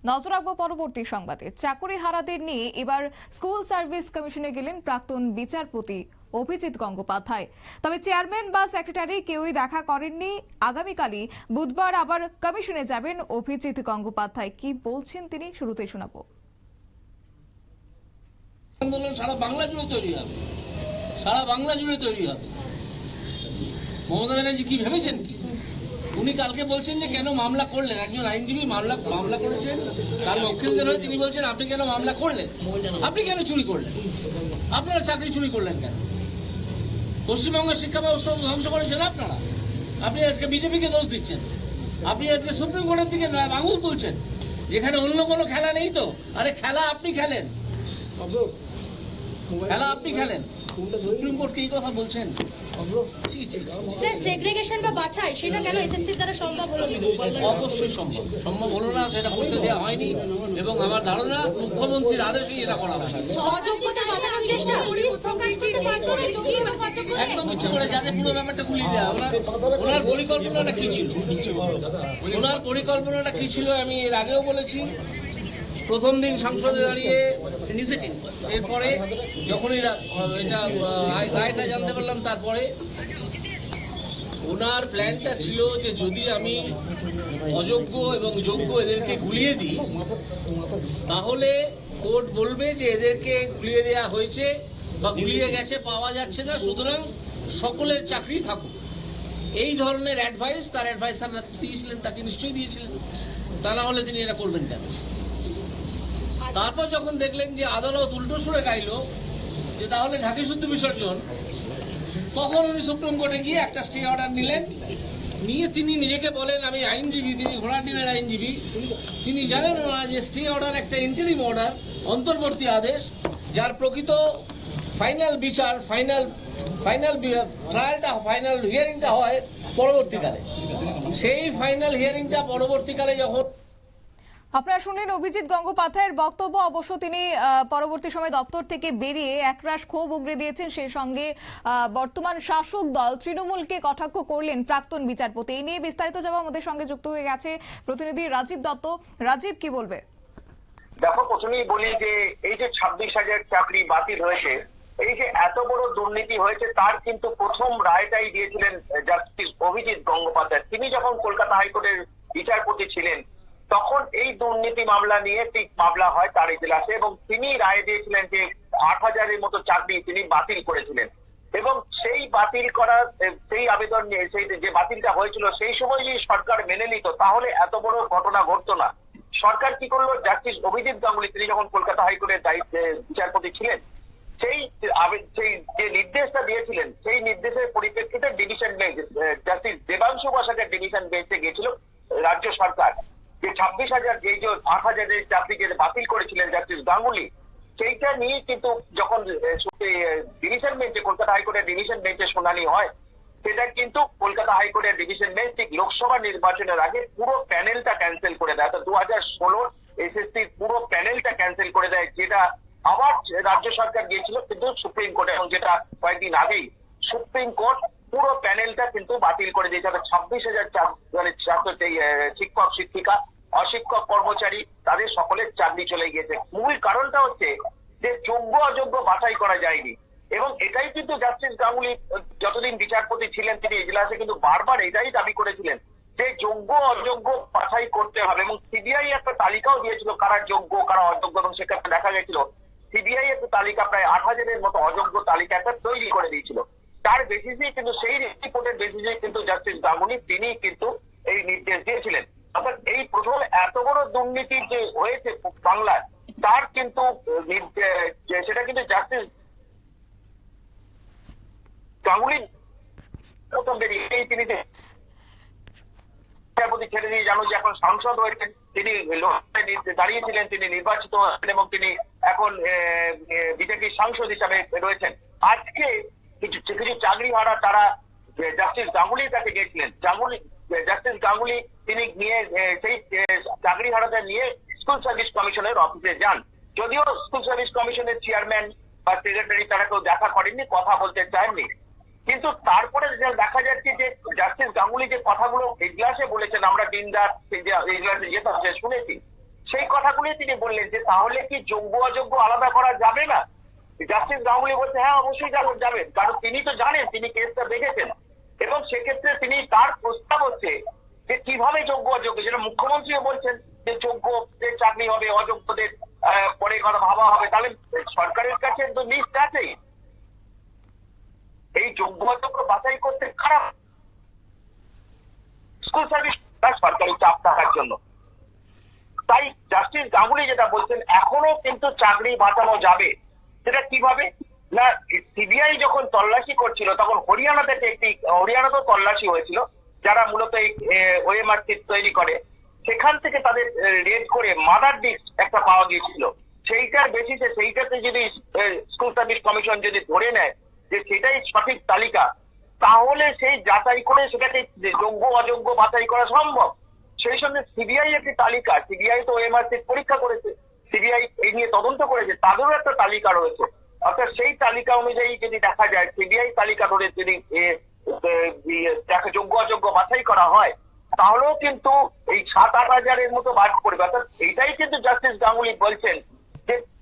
নজর রাখবো পরবর্তী সংবাদে। চাকরি হারাদের নিয়ে এবার স্কুল সার্ভিস কমিশনে গেলেন প্রাক্তন বিচারপতি অভিজিৎ গঙ্গোপাধ্যায়। তবে চেয়ারম্যান বা সেক্রেটারি কেউই দেখা করেননি। আগামীকালই বুধবার আবার কমিশনে যাবেন অভিজিৎ গঙ্গোপাধ্যায়। কি বলছেন তিনি, শুরুতেই শোনাবো। আন্দোলন সারা বাংলা জুড়ে তৈরি হবে, সারা বাংলা জুড়ে তৈরি হবে। মমতা ব্যানার্জি কি ভেবেছেন কি? উনি কালকে বলছেন যে কেন মামলা করলেন, একজন আইনজীবী মামলা করেছেন, তার মক্কেলদের হয়ে তিনি বলছেন আপনি কেন মামলা করলেন, আপনি কেন চুরি করলেন, আপনারা চাকরি চুরি করলেন কেন? পশ্চিমবঙ্গের শিক্ষা ব্যবস্থা ধ্বংস করেছেন আপনারা। আপনি আজকে বিজেপিকে দোষ দিচ্ছেন, আপনি আজকে সুপ্রিম কোর্টের দিকে আঙুল তুলছেন, যেখানে অন্য কোনো খেলা নেই। তো আরে খেলা আপনি খেলেন, খেলা আপনি খেলেন, সুপ্রিম কোর্টকে এই কথা বলছেন। স্যার, সেগ্রিগেশন বা বাছাই সেটা কেন এসএসসি দ্বারা সম্ভব হলো না? অবশ্যই সম্ভব হলো না, সেটা করতে দেওয়া হয়নি এবং আমার ধারণা মুখ্যমন্ত্রীর আদেশেই এটা করা হয়নি। অযোগ্যতা বাঁচানোর চেষ্টা একদম ইচ্ছে করে যাতে পুরো ব্যাপারটা গুলিয়ে দেওয়া। ওনার পরিকল্পনাটা কি ছিল, ওনার পরিকল্পনাটা কি ছিল আমি এর আগেও বলেছি। প্রথম দিন সংসদে দাঁড়িয়ে ইনিশিয়েটিভ, এরপরে যখন এটা রায়টা জানতে পারলাম, তারপরে ওনার প্ল্যানটা ছিল যে যদি আমি অযোগ্য এবং যোগ্য এদেরকে গুলিয়ে দিই, তাহলে কোর্ট বলবে যে এদেরকে গুলিয়ে দেওয়া হয়েছে বা গুলিয়ে গেছে, পাওয়া যাচ্ছে না, সুতরাং সকলের চাকরি থাকুক। এই ধরনের অ্যাডভাইস তার অ্যাডভাইসাররা দিয়েছিলেন, তাকে নিশ্চয়ই দিয়েছিলেন, তা না হলে তিনি এটা করবেন কেন? তারপর যখন দেখলেন যে আদালত উল্টো সুরে গাইল যে তাহলে ঢাকি শুদ্ধ বিসর্জন, তখন উনি সুপ্রিম কোর্টে গিয়ে একটা স্টে অর্ডার নিলেন। নিয়ে তিনি নিজেকে বলেন আমি আইনজীবী, তিনি ঘোড়ার ডিমের আইনজীবী, তিনি জানেন না যে স্টে অর্ডার একটা ইন্টারিম অর্ডার, অন্তর্বর্তী আদেশ, যার প্রকৃত ফাইনাল বিচার, ফাইনাল ট্রায়ালটা, ফাইনাল হিয়ারিংটা হয় পরবর্তীকালে। সেই ফাইনাল হিয়ারিংটা পরবর্তীকালে যখন আপনারা শুনলেন অভিজিৎ গঙ্গোপাধ্যায়ের বক্তব্য। অবশ্য তিনি পরবর্তী সময় দপ্তর থেকে বেরিয়ে একরাশ ক্ষোভ উগরে দিয়েছেন। সেই সঙ্গে বর্তমান শাসক দল তৃণমূলকে কটাক্ষ করলেন প্রাক্তন বিচারপতি। এই নিয়ে বিস্তারিত যাওয়া আমাদের সঙ্গে যুক্ত হয়ে গেছে প্রতিনিধি রাজীব দত্ত। রাজীব, কি বলবে? দেখো, প্রথমেই বলি যে এই যে 26,000 চাকরি বাতিল হয়েছে, এই যে এত বড় দুর্নীতি হয়েছে, তার কিন্তু প্রথম রায়টাই দিয়েছিলেন জাস্টিস অভিজিৎ গঙ্গোপাধ্যায়। তিনি যখন কলকাতা হাইকোর্টের বিচারপতি ছিলেন, তখন এই দুর্নীতি মামলা নিয়ে একটি মামলা হয় তার এজলাসে, এবং তিনি রায় দিয়েছিলেন যে 8,000-এর মতো চাকরি তিনি বাতিল করেছিলেন। এবং সেই বাতিল করা, সেই আবেদন নিয়ে, সেই যে বাতিলটা হয়েছিল, সেই সময় যদি সরকার মেনে নিত, তাহলে এত বড় ঘটনা ঘটতো না। সরকার কি করলো, জাস্টিস অভিজিৎ গাঙ্গুলি তিনি যখন কলকাতা হাইকোর্টের বিচারপতি ছিলেন, সেই যে নির্দেশটা দিয়েছিলেন, সেই নির্দেশের পরিপ্রেক্ষিতে ডিভিশন বেঞ্চ, জাস্টিস দেবাংশু বসাকের ডিভিশন বেঞ্চে গিয়েছিল রাজ্য সরকার, যে 26,000 যে 8,000-এর চাকরি যে বাতিল করেছিলেন জাস্টিস গাঙ্গুলি, সেইটা নিয়ে কিন্তু যখন ডিভিশন বেঞ্চে, কলকাতা হাইকোর্টের ডিভিশন বেঞ্চে শুনানি হয়, সেটা কিন্তু কলকাতা হাইকোর্টের ডিভিশন বেঞ্চ ঠিক লোকসভা নির্বাচনের আগে পুরো প্যানেলটা ক্যান্সেল করে দেয়। অর্থাৎ 2016 এসএসসি পুরো প্যানেলটা ক্যান্সেল করে দেয়, যেটা আবার রাজ্য সরকার গিয়েছিল কিন্তু সুপ্রিম কোর্টে, এবং যেটা কয়েকদিন আগেই সুপ্রিম কোর্ট পুরো প্যানেলটা কিন্তু বাতিল করে দিয়েছে। 26,000 শিক্ষক, শিক্ষিকা, অশিক্ষক কর্মচারী, তাদের সকলের চাকরি চলে গিয়েছে। মূল কারণটা হচ্ছে যে যোগ্য অযোগ্য বাছাই করা যায়নি, এবং এটাই কিন্তু জাস্টিস গাঙ্গুলি যতদিন বিচারপতি ছিলেন তিনি এজলাসে কিন্তু বারবার এটাই দাবি করেছিলেন যে যোগ্য অযোগ্য বাছাই করতে হবে। এবং সিবিআই একটা তালিকাও দিয়েছিল কারা যোগ্য কারা অযোগ্য, এবং সেক্ষেত্রে দেখা গেছিল সিবিআই একটা তালিকা, প্রায় 8,000-এর মতো অযোগ্য তালিকা একটা তৈরি করে দিয়েছিল। তার বেসিসে কিন্তু, সেই রিপোর্টের বেসিসে কিন্তু জাস্টিস গাঙ্গুলি তিনি কিন্তু এই নির্দেশ দিয়েছিলেন। অর্থাৎ এই প্রথম এত বড় দুর্নীতি যে হয়েছে বাংলায়, তার কিন্তু সেটা কিন্তু জাস্টিস গাঙ্গুলি প্রথম বেরিয়ে তিনি বিচারপতি ছেড়ে দিয়ে, জানো যে এখন সাংসদ হয়েছেন, তিনি দাঁড়িয়েছিলেন, তিনি নির্বাচিত হয়েছেন এবং তিনি এখন বিজেপির সাংসদ হিসাবে রয়েছেন। আজকে কিছু চাকরি হারা তারা জাস্টিস গাঙ্গুলির কাছে গিয়েছিলেন। জাস্টিস গাঙ্গুলি তিনি নিয়ে সেই চাকরি হারাদের নিয়ে স্কুল সার্ভিস কমিশনের অফিসে যান। যদিও স্কুল সার্ভিস কমিশনের চেয়ারম্যান বা সেক্রেটারি তারা কেউ দেখা করেননি, কথা বলতে চাননি, কিন্তু তারপরে দেখা যাচ্ছে যে জাস্টিস গাঙ্গুলি যে কথাগুলো এজলাসে বলেছেন, আমরা দিনরাত এজলাসে যেতাম, শুনেছি, সেই কথাগুলি তিনি বললেন যে তাহলে কি যোগ্য অযোগ্য আলাদা করা যাবে না? জাস্টিস গাঙ্গুলি বলছে হ্যাঁ অবশ্যই যাবেন, কারণ তিনি তো জানেন, তিনি কেসটা দেখেছেন, এবং সেক্ষেত্রে তিনি তার প্রস্তাব হচ্ছে যে কিভাবে যোগ্য অযোগ্য, যেটা মুখ্যমন্ত্রীও বলছেন যে যোগ্যদের চাকরি হবে, অযোগ্যদের পরে কথা ভাবা হবে। তাহলে সরকারের কাছে তো লিস্ট আছেই, এই যোগ্য অযোগ্য বাছাই করতে খারাপ স্কুল সার্ভিস সরকারি চাপ থাকার জন্য। তাই জাস্টিস গাঙ্গুলি যেটা বলছেন এখনো কিন্তু চাকরি বাঁচানো যাবে। সেটা কিভাবে না, সিবিআই যখন তল্লাশি করছিল তখন হরিয়ানা থেকে হরিয়ানাতেও তল্লাশি হয়েছিল, যারা মূলত এই ওএমআর সিট তৈরি করে, সেখান থেকে তাদের রেড করে মাদার ডিস্ক একটা পাওয়া গিয়েছিল। সেইটার বেসিসে সেইটাতে যদি স্কুল সার্ভিস কমিশন যদি ধরে নেয় যে সেটাই সঠিক তালিকা, তাহলে সেই যাচাই করে সেটাকে যোগ্য অযোগ্য বাছাই করা সম্ভব। সেই সঙ্গে সিবিআই একটি তালিকা, সিবিআই তো ওএমআর সিট পরীক্ষা করেছে, সিবিআই এই নিয়ে তদন্ত করেছে, তাদেরও একটা তালিকা রয়েছে। অর্থাৎ সেই তালিকা অনুযায়ী যদি দেখা যায়, সিবিআই তালিকা ধরে যদি যোগ্য অযোগ্য বাছাই করা হয়, তাহলেও কিন্তু এই 7-8 হাজারের মতো বাদ পড়বে। অর্থাৎ এইটাই কিন্তু জাস্টিস গাঙ্গুলি বলছেন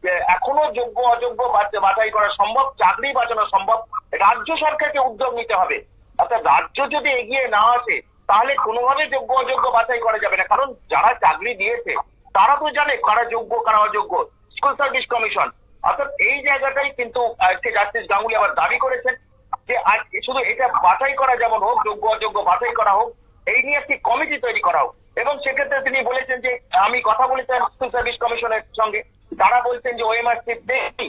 যে এখনো যোগ্য অযোগ্য বাছাই করা সম্ভব, চাকরি বাঁচানো সম্ভব, রাজ্য সরকারকে উদ্যোগ নিতে হবে। অর্থাৎ রাজ্য যদি এগিয়ে না আসে তাহলে কোনোভাবে যোগ্য অযোগ্য বাছাই করা যাবে না, কারণ যারা চাকরি দিয়েছে তারা তো জানে কারা যোগ্য কারা অযোগ্য, স্কুল সার্ভিস কমিশন। অর্থাৎ এই জায়গাটাই কিন্তু জাস্টিস গাঙ্গুলি আবার দাবি করেছেন যে আজ শুধু এটা বাছাই করা যেমন হোক, যোগ্য অযোগ্য বাছাই করা হোক, এই নিয়ে একটি কমিটি তৈরি করা হোক। এবং সেক্ষেত্রে তিনি বলেছেন যে আমি কথা বলেছেন স্কুল সার্ভিস কমিশনের সঙ্গে, তারা বলছেন যে ওএমআর সিট নেই,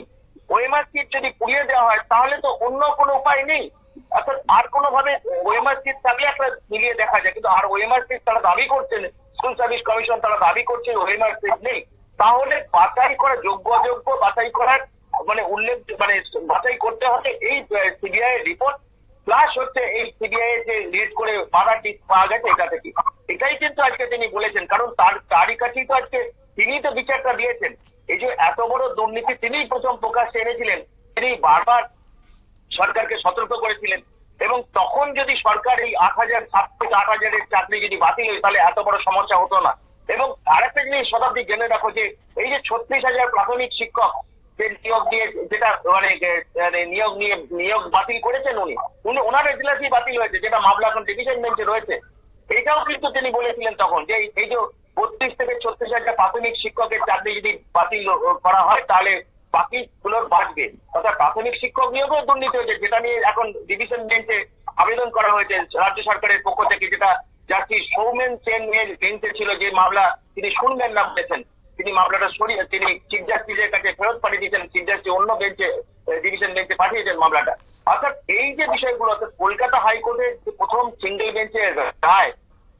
ওএমআর সিট যদি পুড়িয়ে দেওয়া হয় তাহলে তো অন্য কোনো উপায় নেই। অর্থাৎ আর কোনোভাবে ওএমআর সিট থাকলে একটা মিলিয়ে দেখা যায়, কিন্তু আর ওএমআর সিট তারা দাবি করছেন, স্কুল সার্ভিস কমিশন তারা দাবি করছে ওএমআর সিট নেই। তাহলে বাছাই করা যোগ্য অযোগ্য বাছাই করার বাছাই করতে হবে এই সিবিআই এর রিপোর্ট প্লাস হচ্ছে এই সিবিআই এর যে রেড করে মাদার ডিস্ক পাওয়া গেছে এটা থেকে। এটাই কিন্তু আজকে তিনি বলেছেন, কারণ তারই কাছেই তো আজকে তিনিই তো বিচারটা দিয়েছেন। এই যে এত বড় দুর্নীতি তিনিই প্রথম প্রকাশ্যে এনেছিলেন, তিনি বারবার সরকারকে সতর্ক করেছিলেন, এবং তখন যদি সরকার এই 7 থেকে 8 হাজারের চাকরি যদি বাতিল হয় তাহলে এত বড় সমস্যা হতো না। এবং আরেকটা জিনিস শতাব্দী জেনে রাখো যে এই যে 36,000 প্রাথমিক শিক্ষক নিয়োগ দিয়ে যেটা নিয়োগ বাতিল করেছেন উনি ওনার এজলাসই বাতিল হয়েছে, যেটা মামলা এখন ডিভিশন বেঞ্চে রয়েছে। এটাও কিন্তু তিনি বলেছিলেন তখন যে এই যে 32 থেকে 36,000 প্রাথমিক শিক্ষকের চাকরি যদি বাতিল করা হয় তাহলে বাকিগুলোর বাঁচবে। অর্থাৎ প্রাথমিক শিক্ষক নিয়োগেও দুর্নীতি হয়েছে, যেটা নিয়ে এখন ডিভিশন বেঞ্চে আবেদন করা হয়েছে রাজ্য সরকারের পক্ষ থেকে, যেটা জাস্টিস সৌমেন সেন এর বেঞ্চে ছিল, যে মামলা তিনি শুনবেন না বলেছেন, তিনি মামলাটা সরিয়ে তিনি চিফ জাস্টিসের কাছে ফেরত পাঠিয়ে দিয়েছেন, চিফ জাস্টিস অন্য বেঞ্চে ডিভিশন বেঞ্চে পাঠিয়েছেন মামলাটা। অর্থাৎ এই যে বিষয়গুলো, অর্থাৎ কলকাতা হাইকোর্টের প্রথম সিঙ্গেল বেঞ্চের রায়,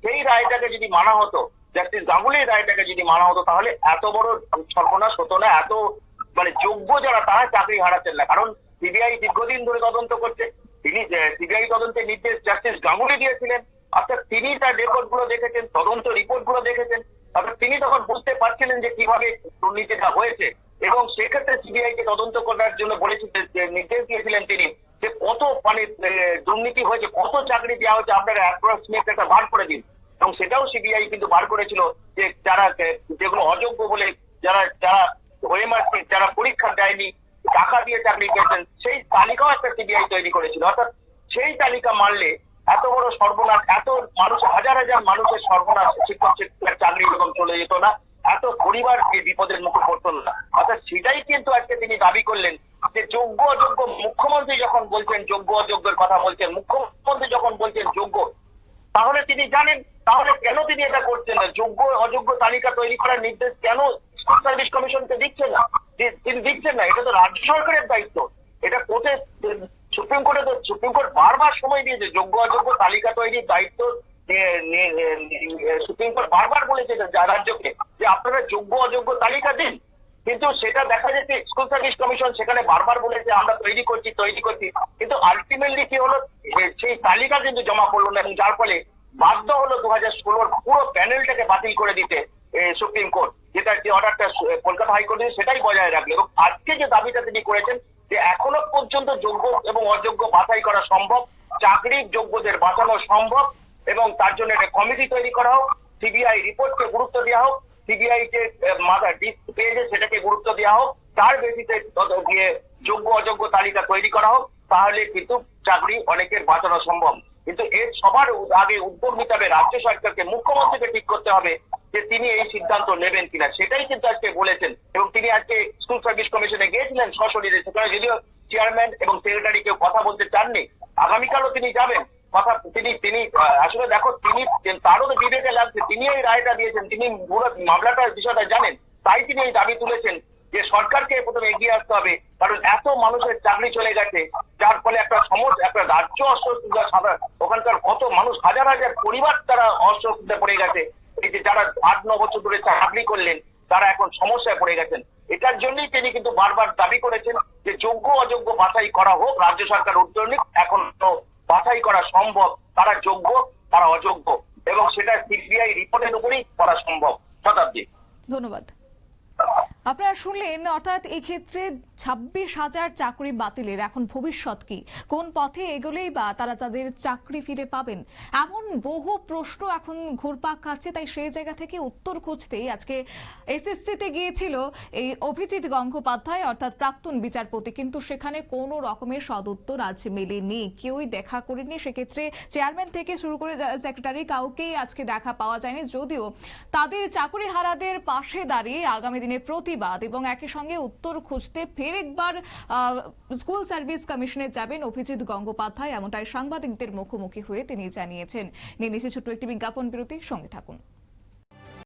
সেই রায়টাকে যদি মানা হতো, জাস্টিস গাঙ্গুলির রায়টাকে যদি মানা হতো, তাহলে এত বড় সর্বনাশ হতো না। এত যোগ্য যারা তারা চাকরি হারাচ্ছেন না, কারণ সিবিআই দীর্ঘদিন ধরে তদন্ত করছে, তিনি সিবিআই তদন্তের নির্দেশ জাস্টিস গাঙ্গুলি দিয়েছিলেন। অর্থাৎ তিনি তার রেকর্ড গুলো দেখেছেন, তদন্ত রিপোর্ট গুলো দেখেছেন, অর্থাৎ তিনি তখন বুঝতে পারছিলেন যে কিভাবে দুর্নীতিটা হয়েছে, এবং সেক্ষেত্রে সিবিআই কে তদন্ত করার জন্য বলেছিলেন, নির্দেশ দিয়েছিলেন তিনি যে কত দুর্নীতি হয়েছে, কত চাকরি দেওয়া হয়েছে, আপনারা অ্যাপ্রক্সিমেট একটা বার করে দিন। এবং সেটাও সিবিআই কিন্তু বার করেছিল যে যারা যেগুলো অযোগ্য বলে যারা ওএমআর সিট যারা পরীক্ষা দেয়নি, টাকা দিয়ে চাকরি পেয়েছেন, সেই তালিকাও একটা সিবিআই তৈরি করেছিল। অর্থাৎ সেই তালিকা মানলে এত বড় সর্বনাশ, এত মানুষ, হাজার হাজার মানুষের সর্বনাশ, শিক্ষক শিক্ষকের চাকরি এরকম চলে যেত না, এত পরিবার এই বিপদের মুখে পড়তো না। অর্থাৎ সেটাই কিন্তু আজকে তিনি দাবি করলেন যে যোগ্য অযোগ্য, মুখ্যমন্ত্রী যখন বলছেন যোগ্য অযোগ্যের কথা বলছেন, মুখ্যমন্ত্রী যখন বলছেন যোগ্য, তাহলে তিনি জানেন, তাহলে কেন তিনি এটা করছেন না? যোগ্য অযোগ্য তালিকা তৈরি করার নির্দেশ কেন স্কুল সার্ভিস কমিশনকে দিচ্ছেন না? তিনি দিচ্ছেন না, এটা তো রাজ্য সরকারের দায়িত্ব। এটা কোর্টে সুপ্রিম কোর্ট বারবার সময় দিয়েছে, যোগ্য অযোগ্য তালিকা তৈরির দায়িত্ব সুপ্রিম কোর্ট বারবার বলেছে রাজ্যকে যে আপনারা যোগ্য অযোগ্য তালিকা দিন, কিন্তু সেটা দেখা যাচ্ছে স্কুল সার্ভিস কমিশন সেখানে বারবার বলেছে আমরা তৈরি করছি, কিন্তু আলটিমেটলি কি হলো, সেই তালিকা কিন্তু জমা করলো না, এবং যার ফলে বাধ্য হলো 2016 পুরো প্যানেলটাকে বাতিল করে দিতে সুপ্রিম কোর্ট, যেটা যে অর্ডারটা কলকাতা হাইকোর্ট সেটাই বজায় রাখলো। এবং আজকে যে দাবিটা তিনি করেছেন যে এখনো পর্যন্ত যোগ্য এবং অযোগ্য বাছাই করা সম্ভব, চাকরির যোগ্যদের বাঁচানো সম্ভব, এবং তার জন্য একটা কমিটি তৈরি করা হোক, সিবিআই রিপোর্টকে গুরুত্ব দেওয়া হোক, সিবিআই যে মাথা ডিস্ক পেয়েছে সেটাকে গুরুত্ব দেওয়া হোক, তার বেসিসে দিয়ে যোগ্য অযোগ্য তালিকা তৈরি করা হোক, তাহলে কিন্তু চাকরি অনেকের বাঁচানো সম্ভব। কিন্তু এর সবার আগে উদ্যোগ নিতে হবে রাজ্য সরকারকে, মুখ্যমন্ত্রীকে ঠিক করতে হবে যে তিনি এই সিদ্ধান্ত নেবেন কিনা। সেটাই কিন্তু আজকে বলেছেন, এবং তিনি আজকে স্কুল সার্ভিস কমিশনে গিয়েছিলেন সশরীরে, সেখানে যদিও চেয়ারম্যান এবং সেক্রেটারি কেউ কথা বলতে চাননি। আগামীকালও তিনি যাবেন, কথা তিনি আসলে দেখো তিনি তারও তো বিবেকে লাগছে, তিনি এই রায়টা দিয়েছেন, তিনি পুরো মামলাটার বিষয়টা জানেন, তাই তিনি এই দাবি তুলেছেন যে সরকারকে প্রথমে এগিয়ে আসতে হবে, কারণ এত মানুষের চাকরি চলে গেছে, যার ফলে একটা রাজ্য অস্বস্তিতে, ওখানকার কত মানুষ, হাজার হাজার পরিবার তারা অস্বস্তিতে পড়ে গেছে। এই যে যারা 8-9 বছর ধরে চাকরি করলেন তারা এখন সমস্যায় পড়ে গেছেন। এটার জন্যই তিনি কিন্তু বারবার দাবি করেছেন যে যোগ্য অযোগ্য বাছাই করা হোক, রাজ্য সরকার উদ্যোগ নিক। এখন তো বাছাই করা সম্ভব, তারা যোগ্য তারা অযোগ্য, এবং সেটা সিবিআই রিপোর্টের উপরেই করা সম্ভব। শতাব্দী, ধন্যবাদ। আপনারা শুনলেন, অর্থাৎ এই ক্ষেত্রে 26,000 চাকরি বাতিলের এখন ভবিষ্যৎ কি, কোন পথে এগোলেই বা তারা তাদের চাকরি ফিরে পাবেন, এমন বহু প্রশ্ন এখন ঘুরপাক খাচ্ছে। তাই সেই জায়গা থেকে উত্তর খুঁজতেই আজকে এসএসসিতে গিয়েছিল এই অভিজিৎ গঙ্গোপাধ্যায়, অর্থাৎ প্রাক্তন বিচারপতি, কিন্তু সেখানে কোনো রকমের সদুত্তর আজ মেলেনি, কেউই দেখা করেনি। সেক্ষেত্রে চেয়ারম্যান থেকে শুরু করে সেক্রেটারি কাউকেই আজকে দেখা পাওয়া যায়নি, যদিও তাদের চাকরি হারাদের পাশে দাঁড়িয়ে আগামী দিনে প্রতিবাদ এবং একই সঙ্গে উত্তর খুঁজতে ফের একবার স্কুল সার্ভিস কমিশনে যাবেন অভিজিৎ গঙ্গোপাধ্যায়, এমনটাই সাংবাদিকদের মুখোমুখি হয়ে তিনি জানিয়েছেন। নিয়ে নিচ্ছে ছোট্ট একটি বিজ্ঞাপন বিরতি, সঙ্গে থাকুন।